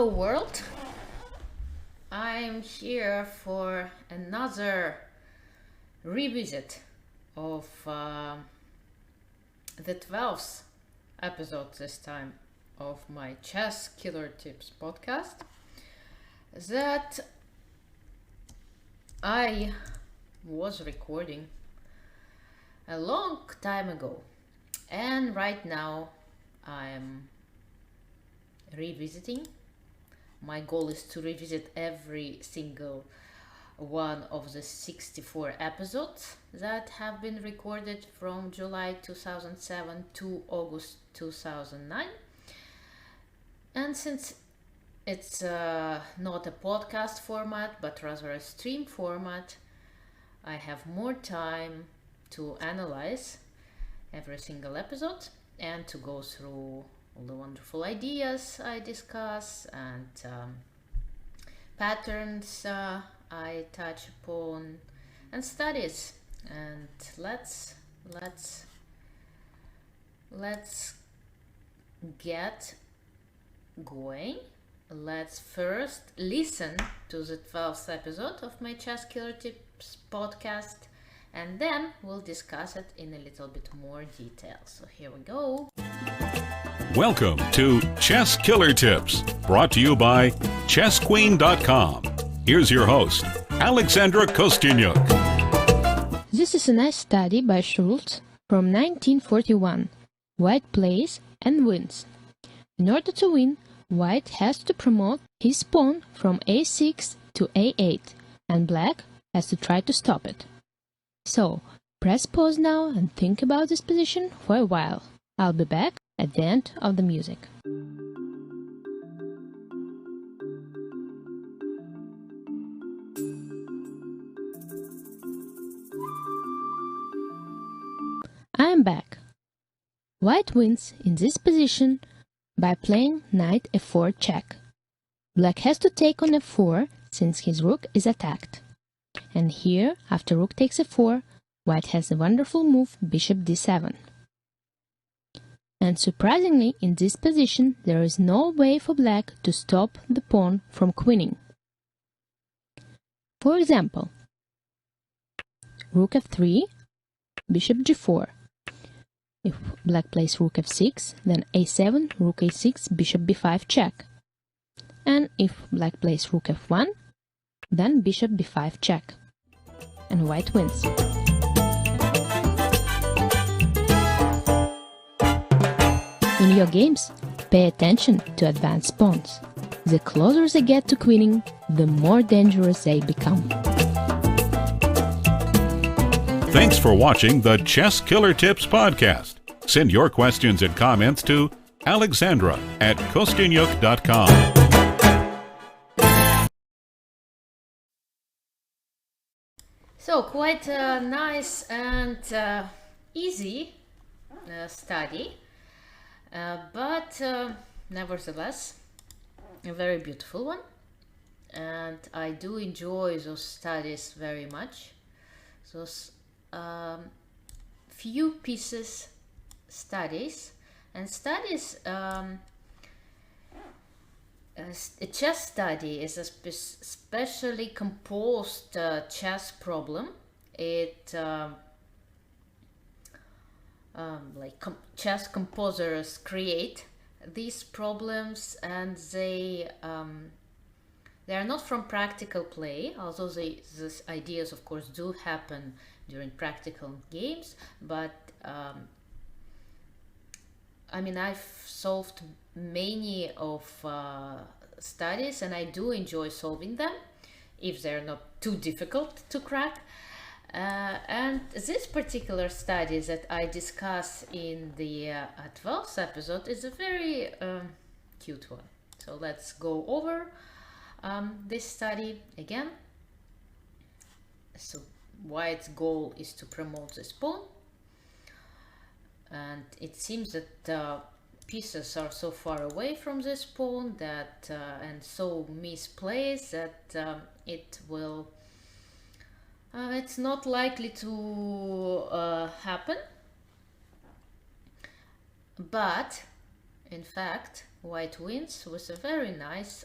Hello world, I'm here for another revisit of the 12th episode this time of my Chess Killer Tips podcast that I was recording a long time ago, and right now I'm revisiting. My goal is to revisit every single one of the 64 episodes that have been recorded from July 2007 to August 2009. And since it's not a podcast format but rather a stream format, I have more time to analyze every single episode and to go through all the wonderful ideas I discuss and patterns I touch upon and studies. And let's get going. Let's first listen to the 12th episode of my Chess Killer Tips podcast, and then we'll discuss it in a little bit more detail. So here we go. Welcome to Chess Killer Tips, brought to you by ChessQueen.com. Here's your host, Alexandra Kostyniuk. This is a nice study by Schultz from 1941. White plays and wins. In order to win, White has to promote his pawn from a6 to a8, and Black has to try to stop it. So, press pause now and think about this position for a while. I'll be back at the end of the music. I am back. White wins in this position by playing knight f4 check. Black has to take on f4 since his rook is attacked. And here, after rook takes f4, White has a wonderful move bishop d7. And surprisingly, in this position, there is no way for Black to stop the pawn from queening. For example, rook f3, bishop g4. If Black plays rook f6, then a7, rook a6, bishop b5 check. And if Black plays rook f1, then bishop b5 check. And White wins. In your games, pay attention to advanced pawns. The closer they get to queening, the more dangerous they become. Thanks for watching the Chess Killer Tips podcast. Send your questions and comments to Alexandra at Kostyniuk.com. So, quite a nice and easy study, but nevertheless a very beautiful one, and I do enjoy those studies very much. Those few pieces studies and studies. A chess study is a specially composed chess problem. It chess composers create these problems, and they are not from practical play, although these ideas of course do happen during practical games, but I've solved many of studies, and I do enjoy solving them if they're not too difficult to crack. And this particular study that I discuss in the 12th episode is a very cute one. So let's go over this study again. So White's goal is to promote this pawn, and it seems that pieces are so far away from this pawn that and so misplaced that it's not likely to happen. But in fact, white wins with a very nice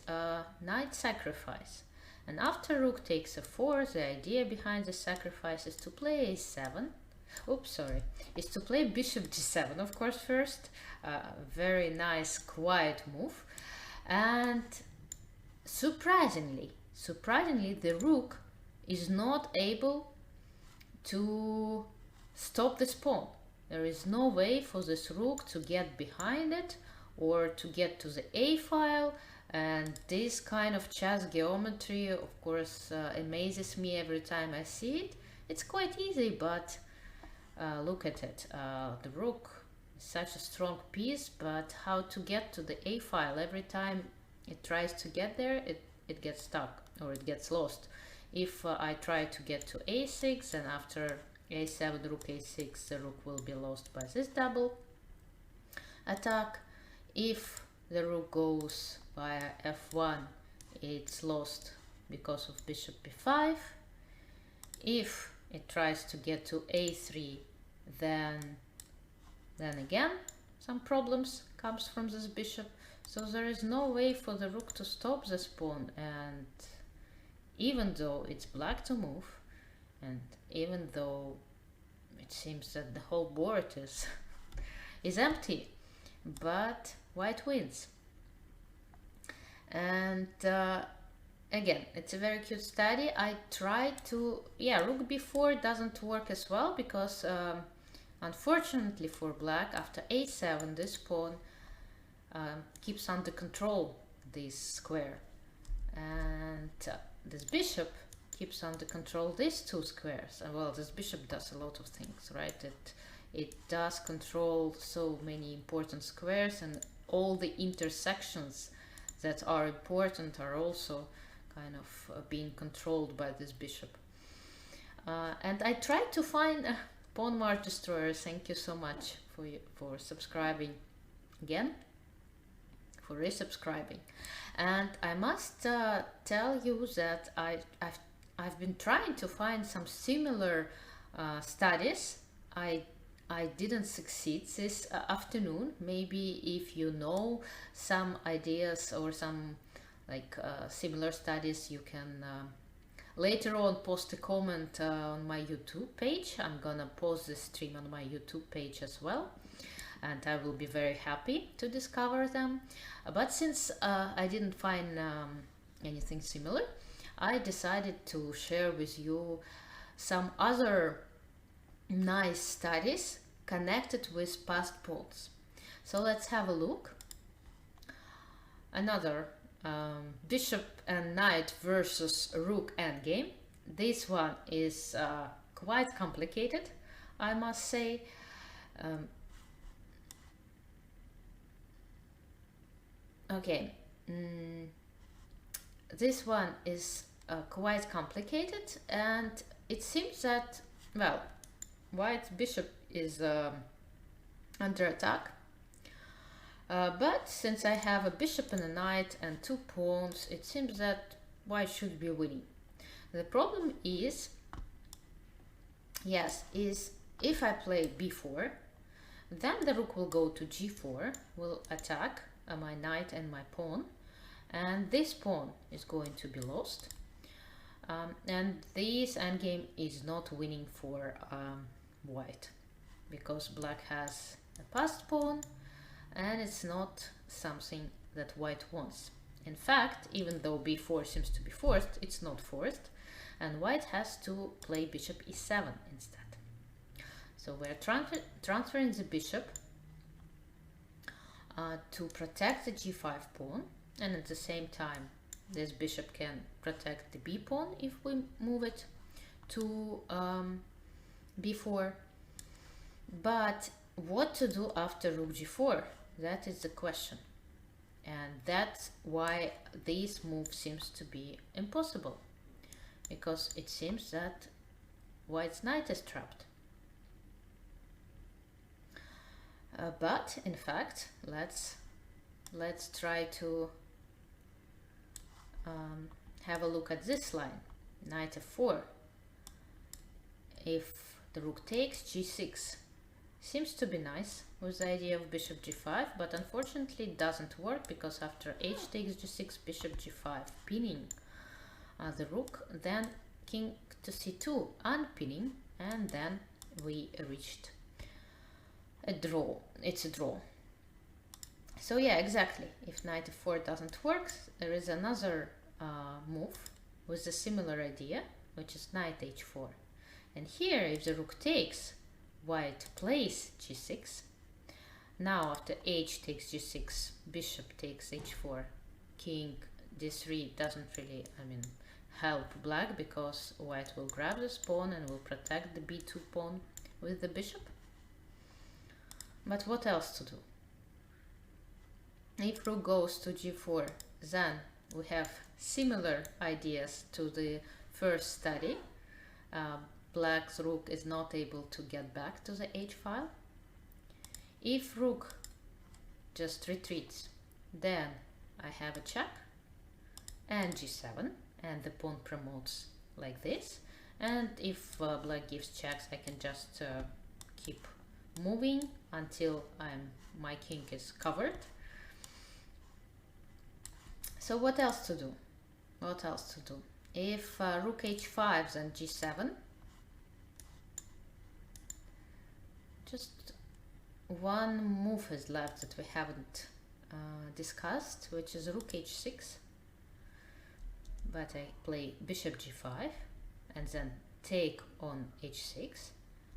knight sacrifice. And after rook takes a4, the idea behind the sacrifice is to play a7. Oops, sorry. Is to play bishop d7, of course, first. Very nice, quiet move. And surprisingly, the rook is not able to stop this pawn. There is no way for this rook to get behind it or to get to the a file, and this kind of chess geometry, of course, amazes me every time I see it. It's quite easy, but look at it. The rook is such a strong piece, but how to get to the a file? Every time it tries to get there, it gets stuck or it gets lost. If I try to get to a6, and after a7, rook a6, the rook will be lost by this double attack. If the rook goes via f1, it's lost because of bishop b5. If it tries to get to a3, then again some problems comes from this bishop. So there is no way for the rook to stop this pawn, and even though it's black to move, and even though it seems that the whole board is is empty, but white wins. And again, it's a very cute study. I tried to, rook b4 doesn't work as well because unfortunately for black, after a7, this pawn keeps under control this square, and this bishop keeps under control these two squares. And well, this bishop does a lot of things, right? It does control so many important squares, and all the intersections that are important are also kind of being controlled by this bishop. And I tried to find a pawn march destroyer. Thank you so much for subscribing again, for resubscribing. And I must tell you that I've been trying to find some similar studies. I didn't succeed this afternoon. Maybe if you know some ideas or some similar studies, you can later on post a comment on my YouTube page. I'm gonna post this stream on my YouTube page as well, and I will be very happy to discover them. But since I didn't find anything similar, I decided to share with you some other nice studies connected with past pawns. So let's have a look. Another bishop and knight versus rook endgame. This one is quite complicated, I must say. This one is quite complicated, and it seems that, well, white bishop is under attack, but since I have a bishop and a knight and two pawns, it seems that white should be winning. The problem is if I play b4, then the rook will go to g4, will attack my knight and my pawn, and this pawn is going to be lost. And this endgame is not winning for white, because black has a passed pawn, and it's not something that white wants. In fact, even though b4 seems to be forced, it's not forced, and white has to play bishop e7 instead. So we're transferring the bishop to protect the g5 pawn, and at the same time this bishop can protect the b pawn if we move it to b4. But what to do after rook g4? That is the question, and that's why this move seems to be impossible, because it seems that white's knight is trapped. But in fact, let's try to have a look at this line, knight f4. If the rook takes, g6 Seems to be nice with the idea of bishop g5, but unfortunately it doesn't work because after h takes g6, bishop g5, pinning the rook, then king to c2, unpinning, and then we reached a draw. It's a draw. So yeah, exactly. If knight f4 doesn't work, there is another move with a similar idea, which is knight h4. And here, if the rook takes, white plays g6. Now after h takes g6, bishop takes h4, king d3 doesn't really, help black, because white will grab this pawn and will protect the b2 pawn with the bishop. But what else to do? If rook goes to g4, then we have similar ideas to the first study. Black's rook is not able to get back to the h file. If rook just retreats, then I have a check and g7, and the pawn promotes like this. And if black gives checks, I can just keep moving until my king is covered. So what else to do? What else to do? If rook h5, then g7. Just one move is left that we haven't discussed, which is rook h6. But I play bishop g5 and then take on h6,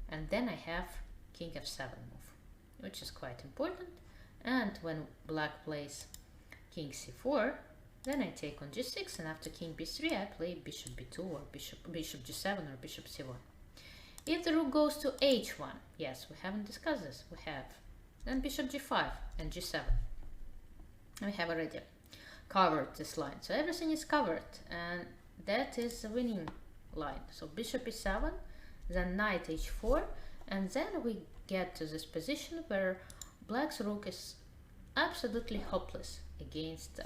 and then I have king f7 move, which is quite important. And when black plays king c4, then I take on g6, and after king b3 I play bishop b2 or bishop g7 or bishop c1. If the rook goes to h1, yes, we haven't discussed this, we have then bishop g5 and g7. We have already covered this line, so everything is covered, and that is the winning line. So bishop e7, then knight h4, and then we get to this position where black's rook is absolutely hopeless against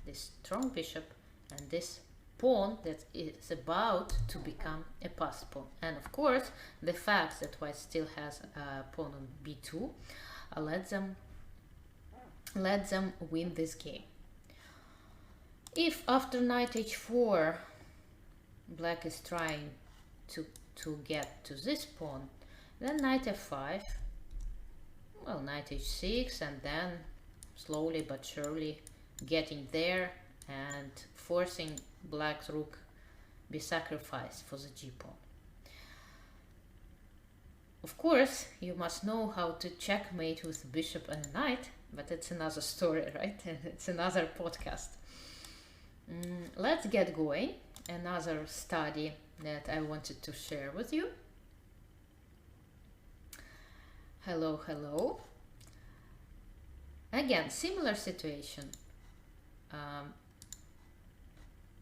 this strong bishop and this pawn that is about to become a passed pawn. And of course, the fact that white still has a pawn on b2 let them win this game. If after knight h4 black is trying to get to this pawn, then knight f5, well, knight h6, and then slowly but surely getting there and forcing black's rook be sacrificed for the g pawn. Of course, you must know how to checkmate with a bishop and a knight, but it's another story, right? And it's another podcast. Let's get going. Another study that I wanted to share with you. Hello, hello. Again, similar situation.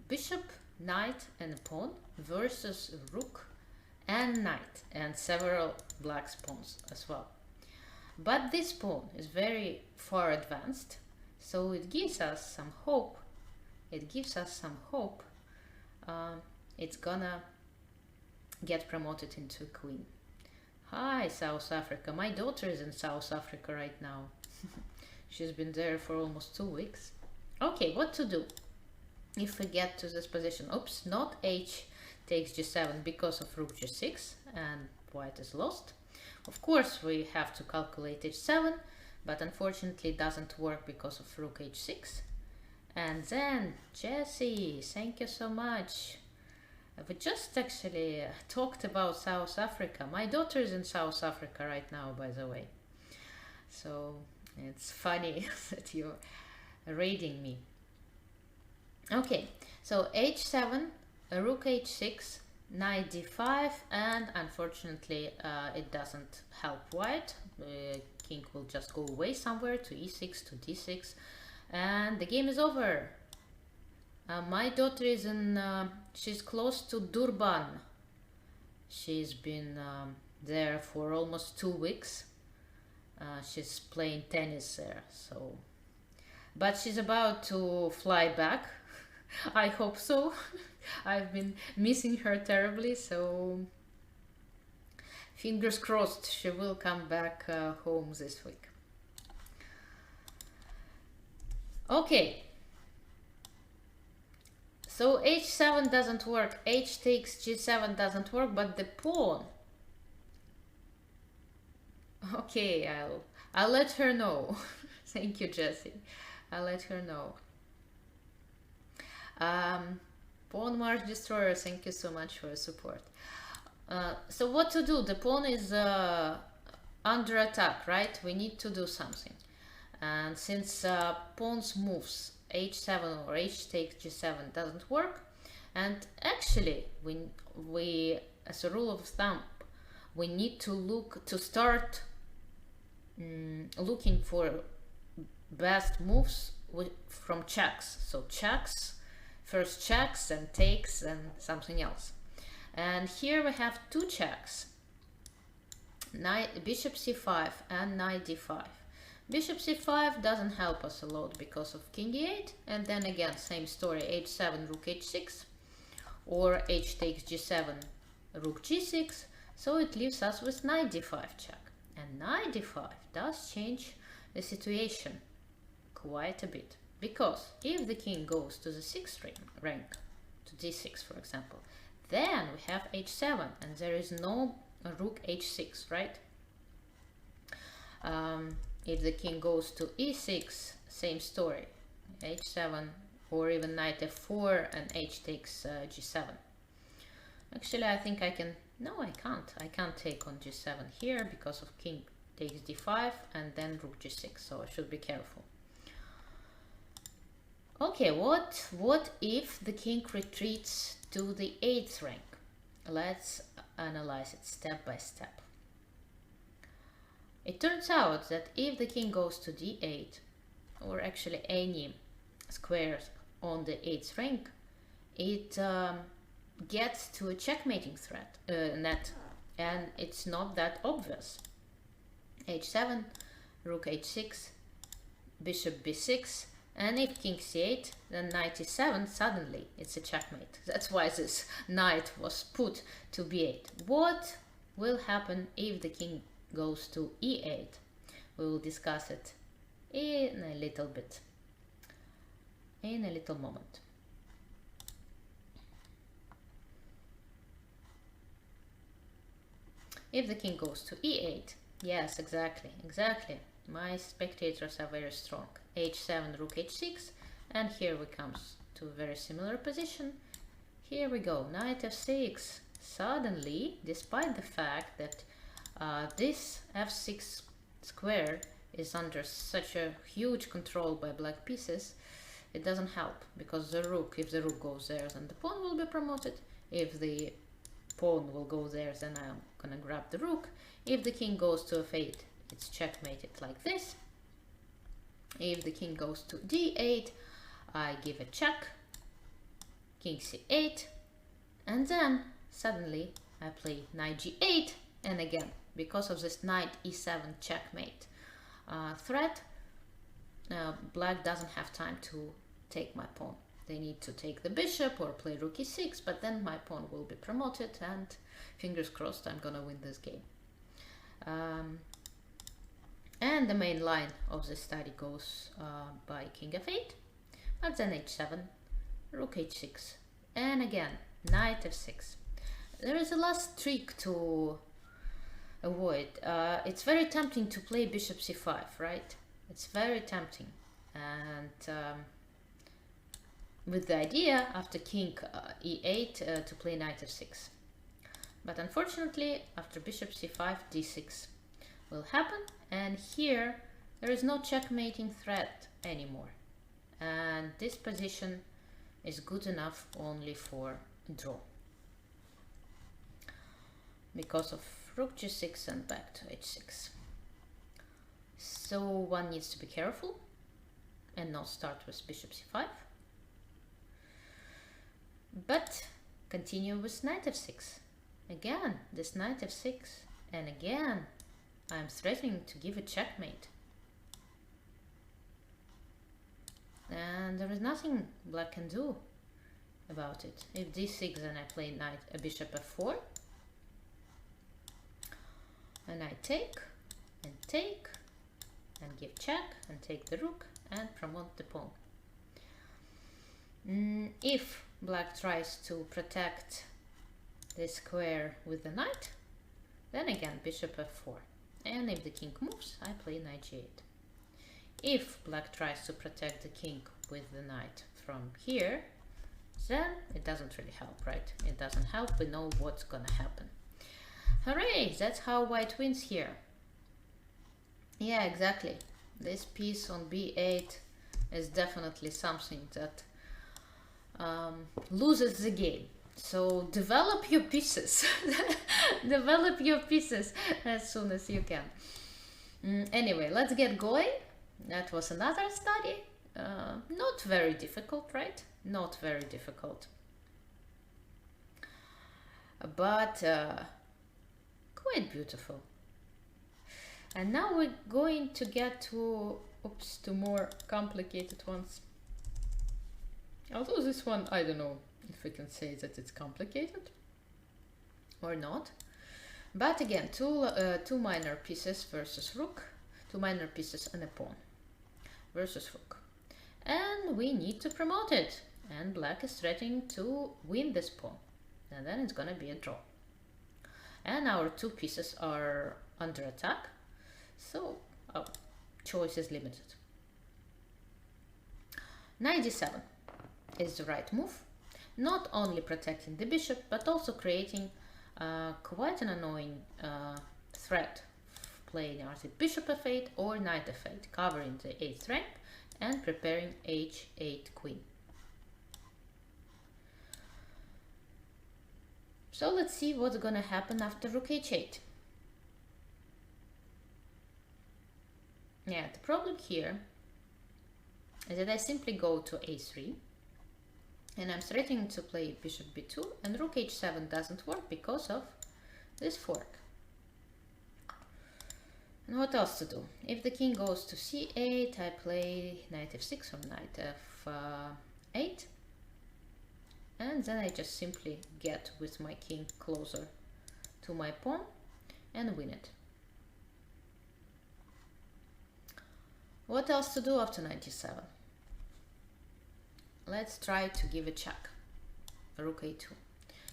Bishop, knight and a pawn versus rook and knight and several black pawns as well. But this pawn is very far advanced, so it gives us some hope. It's gonna get promoted into a queen. Hi, South Africa. My daughter is in South Africa right now. She's been there for almost 2 weeks. Okay, what to do if we get to this position? Oops, not h takes g7 because of rook g6 and white is lost. Of course, we have to calculate h7, but unfortunately it doesn't work because of rook h6. And then, Jessie, thank you so much. We just actually talked about South Africa. My daughter is in South Africa right now, by the way. So it's funny that you're raiding me. Okay, so h7, rook h6, knight d5, and unfortunately it doesn't help white. King will just go away somewhere to e6, to d6, and the game is over. My daughter is in, she's close to Durban. She's been there for almost 2 weeks. She's playing tennis there, so. But she's about to fly back. I hope so. I've been missing her terribly, so Fingers crossed she will come back home this week. Okay. So h7 doesn't work, h takes g7 doesn't work, but the pawn. Okay, I'll let her know. Thank you, Jessie. I'll let her know. Pawn Mars Destroyer, thank you so much for your support. So what to do? The pawn is under attack, right? We need to do something. And since pawn's moves h7 or h takes g7 doesn't work, and actually we as a rule of thumb, we need to start looking for best moves from checks. So checks, first checks and takes and something else. And here we have two checks, bishop c5 and knight d5. Bishop c5 doesn't help us a lot because of king e8, and then again same story, h7 rook h6 or h takes g7 rook g6, so it leaves us with knight d5 check. And knight d5 does change the situation quite a bit, because if the king goes to the 6th rank, to d6 for example, then we have h7 and there is no rook h6, right? If the king goes to e6, same story, h7 or even knight f4 and h takes g7. Actually, I think I can, no I can't take on g7 here because of king takes d5 and then rook g6, so I should be careful. Okay, what if the king retreats to the 8th rank? Let's analyze it step by step. It turns out that if the king goes to d8, or actually any squares on the 8th rank, it gets to a checkmating net, and it's not that obvious. h7, rook h6, bishop b6, and if king c8, then knight e7, suddenly it's a checkmate. That's why this knight was put to b8. What will happen if the king goes to e8? We will discuss it in a little bit, in a little moment. If the king goes to e8, yes, exactly. My spectators are very strong. h7, rook h6, and here we comes to a very similar position. Here we go, knight f6. Suddenly, despite the fact that this f6 square is under such a huge control by black pieces, it doesn't help, because the rook, if the rook goes there, then the pawn will be promoted. If the pawn will go there, then I'm gonna grab the rook. If the king goes to f8, it's checkmated like this. If the king goes to d8, I give a check, king c8, and then suddenly I play knight g8, and again, because of this knight e7 checkmate threat, black doesn't have time to take my pawn. They need to take the bishop or play rook e6, but then my pawn will be promoted, and fingers crossed I'm gonna win this game. And the main line of the study goes by king f8, but then h7, rook h6, and again knight f6. There is a last trick to avoid. It's very tempting to play bishop c5, right? It's very tempting, and with the idea after king e8 to play knight f6. But unfortunately, after bishop c5, d6 will happen, and here there is no checkmating threat anymore, and this position is good enough only for draw because of rook g6 and back to h6. So one needs to be careful and not start with bishop c5, but continue with knight f6. Again, this knight f6, and again I'm threatening to give a checkmate. And there is nothing black can do about it. If d6, then I play bishop f4. And I take and give check and take the rook and promote the pawn. If black tries to protect the square with the knight, then again bishop f4. And if the king moves, I play knight g8. If black tries to protect the king with the knight from here, then it doesn't really help, right? It doesn't help, we know what's gonna happen. Hooray! That's how white wins here. Yeah, exactly. This piece on b8 is definitely something that loses the game. So develop your pieces. Develop your pieces as soon as you can. Anyway, let's get going. That was another study. Not very difficult, right? Not very difficult. But quite beautiful. And now we're going to get to more complicated ones. Although this one, I don't know if we can say that it's complicated or not. But again, two minor pieces versus rook, two minor pieces and a pawn versus rook. And we need to promote it. And black is threatening to win this pawn. And then it's gonna be a draw. And our two pieces are under attack. So our choice is limited. Knight d7 is the right move. Not only protecting the bishop, but also creating quite an annoying threat, playing either bishop f8 or knight f8, covering the 8th rank and preparing h8 queen. So let's see what's gonna happen after rook h8. Yeah, the problem here is that I simply go to a3 and I'm threatening to play bishop b2 and rook h7 doesn't work because of this fork. And what else to do? If the king goes to c8, I play knight f6 or knight f8, and then I just simply get with my king closer to my pawn and win it. What else to do after knight e7? Let's try to give a check. Rook a2.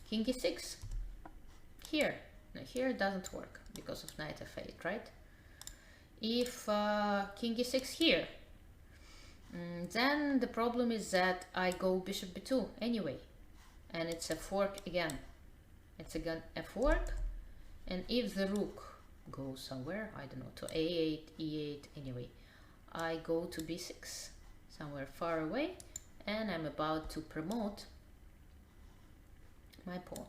King e6. Here. Now here it doesn't work because of knight f8, right? If king e6 here, then the problem is that I go bishop b2 anyway. And it's a fork again. It's again a fork. And if the rook goes somewhere, I don't know, to a8, e8, anyway, I go to b6, somewhere far away, and I'm about to promote my pawn.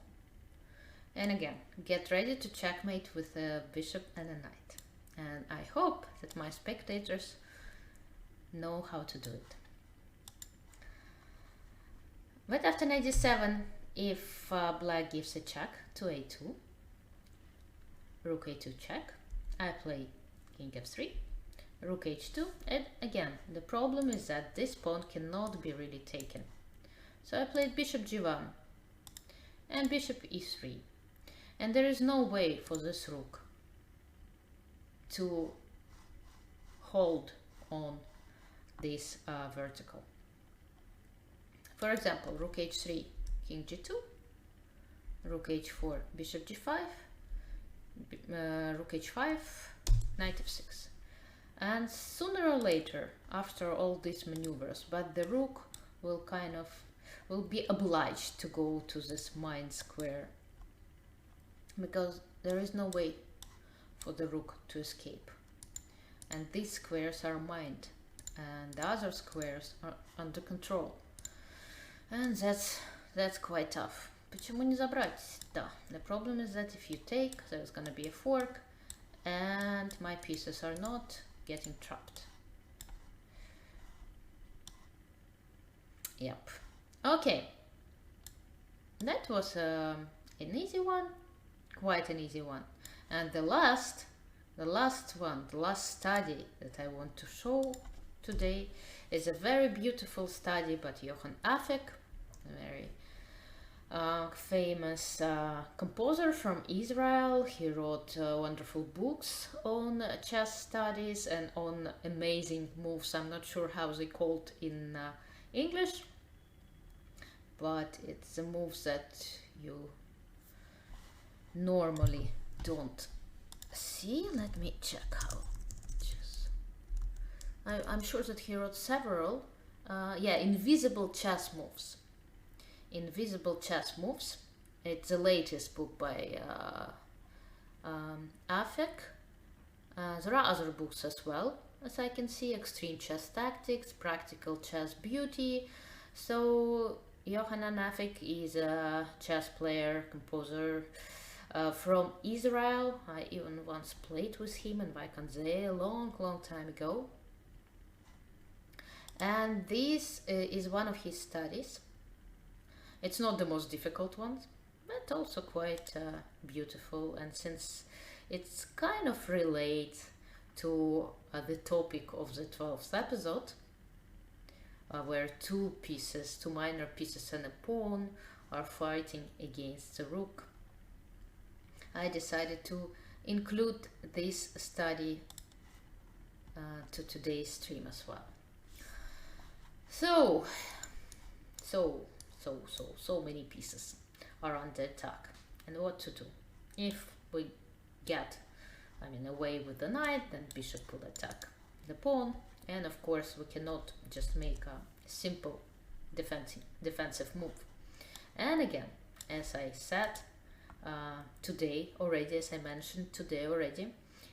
And again, get ready to checkmate with a bishop and a knight. And I hope that my spectators know how to do it. But after knight d7, if black gives a check to a2, rook a2 check, I play king f3, rook h2, and again the problem is that this pawn cannot be really taken. So I played bishop g1 and bishop e3, and there is no way for this rook to hold on this vertical. For example, rook h3, king g2, rook h4, bishop g5, rook h5, knight f6. And sooner or later, after all these maneuvers, but the rook will be obliged to go to this mined square, because there is no way for the rook to escape. And these squares are mined, and the other squares are under control. And that's quite tough. Почему не забрать? Да. The problem is that if you take, there's gonna be a fork, and my pieces are not getting trapped. Yep. Okay. That was an easy one, quite an easy one. And the last study that I want to show today is a very beautiful study by Johann Affek, very famous composer from Israel. He wrote wonderful books on chess studies and on amazing moves. I'm not sure how they called in English, but it's the moves that you normally don't see. Let me check how. I'm sure that he wrote several. Yeah, invisible chess moves. Invisible Chess Moves. It's the latest book by Afek. There are other books as well, as I can see: Extreme Chess Tactics, Practical Chess Beauty. So Yohanan Afek is a chess player, composer from Israel. I even once played with him in Vaikanze a long time ago. And this is one of his studies. It's not the most difficult one, but also quite beautiful. And since it's kind of relates to the topic of the 12th episode, where two minor pieces and a pawn are fighting against the rook, I decided to include this study to today's stream as well. So many pieces are under attack, and what to do? If we get, away with the knight, then bishop will attack the pawn, and of course we cannot just make a simple defensive move. And again, as I said today already, as I mentioned today already,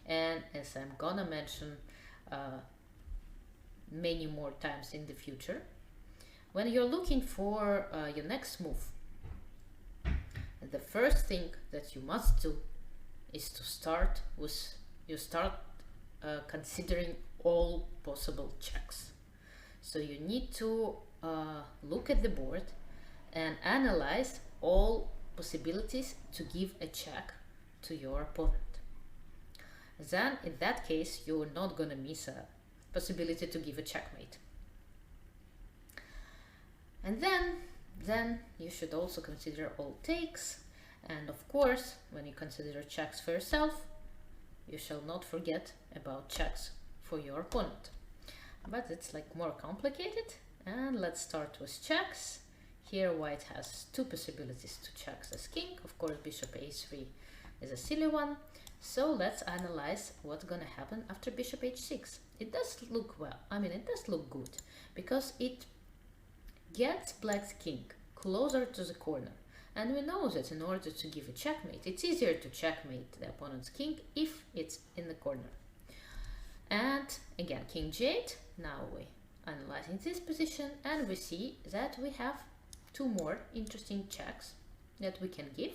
and as I'm gonna mention many more times in the future, when you're looking for your next move, the first thing that you must do is to start considering all possible checks. So you need to look at the board and analyze all possibilities to give a check to your opponent. Then in that case you're not gonna miss a possibility to give a checkmate. And then you should also consider all takes, and of course when you consider checks for yourself, you shall not forget about checks for your opponent. But it's like more complicated, and let's start with checks. Here white has two possibilities to check as king. Of course bishop a3 is a silly one, so let's analyze what's gonna happen after bishop h6. It does look well, it does look good, because it gets black's king closer to the corner, and we know that in order to give a checkmate, it's easier to checkmate the opponent's king if it's in the corner. And again, king g8. Now we analyzing this position, and we see that we have two more interesting checks that we can give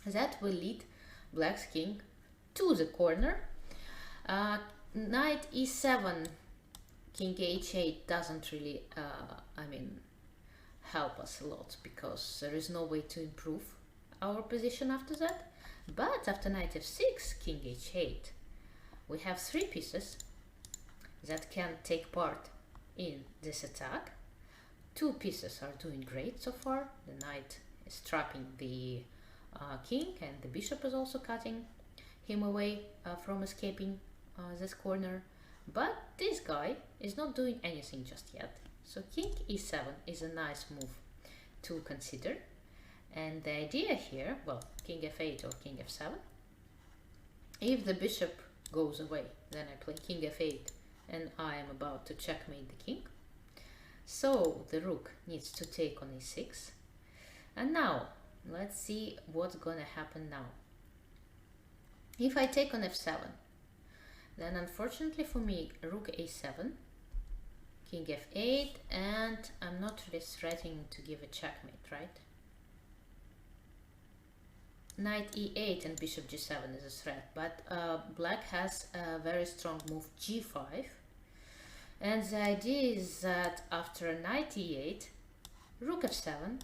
that will lead black's king to the corner. Knight e7, king h8 doesn't really help us a lot, because there is no way to improve our position after that. But after knight f6, king h8, we have three pieces that can take part in this attack. Two pieces are doing great so far. The knight is trapping the king, and the bishop is also cutting him away from escaping this corner. But this guy is not doing anything just yet. So king e7 is a nice move to consider. And the idea here, well, king f8 or king f7. If the bishop goes away, then I play king f8, and I am about to checkmate the king. So the rook needs to take on e6. And now let's see what's gonna happen now. If I take on f7, then unfortunately for me, rook a7, king f8, and I'm not really threatening to give a checkmate, right? Knight e8 and bishop g7 is a threat, but black has a very strong move g5, and the idea is that after knight e8, rook f7,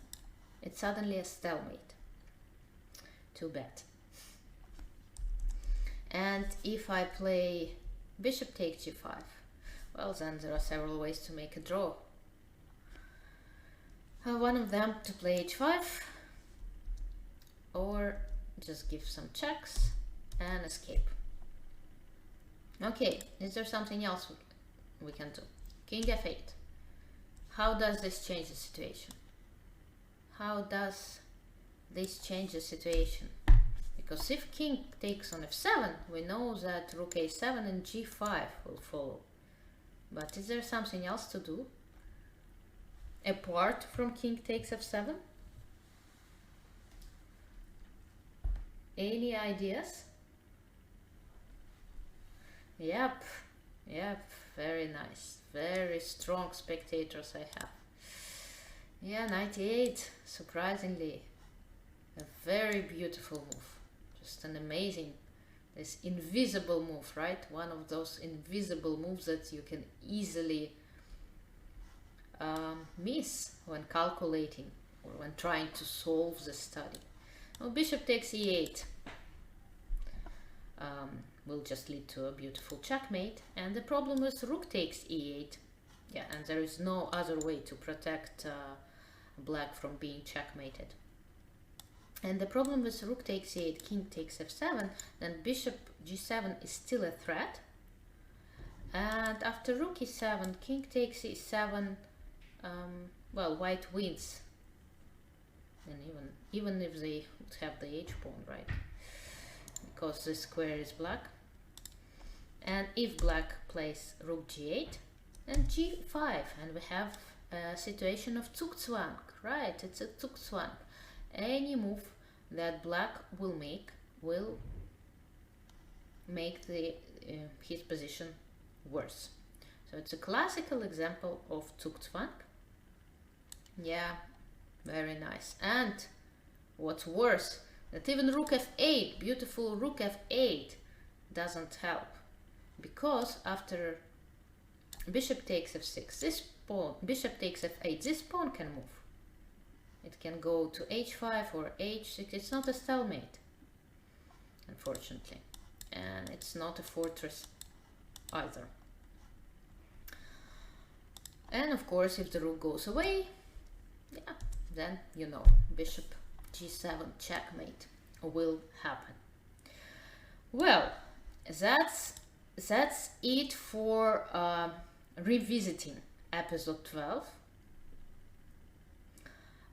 it's suddenly a stalemate. Too bad. And if I play bishop takes g5, well, then there are several ways to make a draw. one of them to play h5, or just give some checks and escape. Okay, is there something else we can do? King f8. How does this change the situation? How does this change the situation? Because if king takes on f7, we know that rook a7 and g5 will follow. But is there something else to do apart from king takes f7? Any ideas? Yep, very nice. Very strong spectators I have. Yeah, knight e8, surprisingly. A very beautiful move. Just an amazing, this invisible move, right? One of those invisible moves that you can easily miss when calculating or when trying to solve the study. Well, bishop takes e8 will just lead to a beautiful checkmate, and the problem is rook takes e8. Yeah, and there is no other way to protect black from being checkmated. And the problem with rook takes e8, king takes f7, then bishop g7 is still a threat. And after rook e7, king takes e7, well, white wins. And even if they would have the h-pawn, right? Because the square is black. And if black plays rook g8, then g5, and we have a situation of Zugzwang, right? It's a Zugzwang. Any move that black will make the his position worse. So it's a classical example of Zugzwang. Yeah, very nice. And what's worse, that even rook f8, beautiful rook f8, doesn't help, because after bishop takes f6, this pawn, bishop takes f8, this pawn can move. It can go to h5 or h6. It's not a stalemate, unfortunately, and it's not a fortress either. And of course, if the rook goes away, yeah, then you know, bishop g7 checkmate will happen. Well, that's it for revisiting episode 12.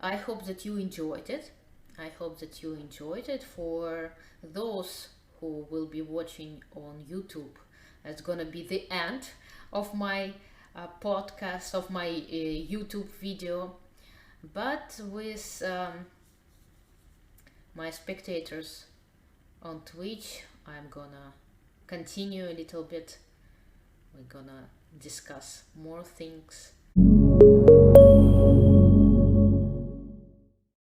I hope that you enjoyed it. I hope that you enjoyed it. For those who will be watching on YouTube, it's gonna be the end of my podcast, of my YouTube video. But with my spectators on Twitch, I'm gonna continue a little bit. We're gonna discuss more things.